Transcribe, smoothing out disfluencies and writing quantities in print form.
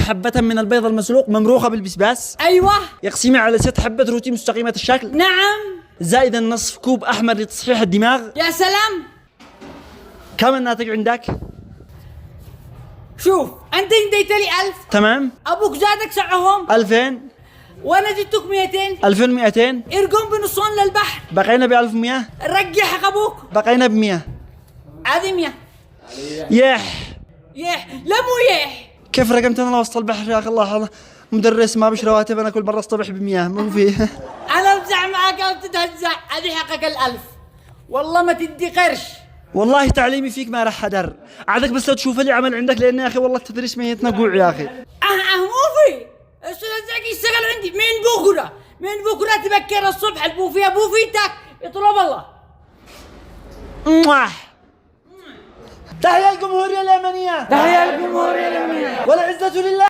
حبة من البيض المسلوق ممروخة بالبسباس. أيوة. يقسمها على 6 حبات روتي مستقيمة الشكل. نعم. زائدا نصف كوب أحمر لتصحيح الدماغ. يا سلام. كم الناتج عندك؟ شوف أنت اديت لي 1000. تمام. أبوك زادك سعهم 2000. وأنا جبتك 200. 2200. ارقم بنصون للبحر. بقينا ب 1100. رجع حق أبوك. بقينا ب 100. هذه 100. يح لا مو يح. كيف رقمت انا وسط البحر يا اخي؟ الله مدرس ما بش رواتب، انا كل مره اصطبح ب100 مو فيه. أنا أمزح معك أو تتهزأ؟ هذه حقك 1000. والله ما تدي قرش. والله تعليمي فيك ما راح أدر عادك، بس لو تشوف لي عمل عندك، لأن يا أخي والله التدريس ميتنا قوع يا أخي. مو في الأستاذ زكي يشتغل عندي من بكرة تبكر الصبح البوفيه بوفيتك يطلب الله. تحيا الجمهورية اليمنية، تحيا الجمهورية اليمنية، والعزة لله.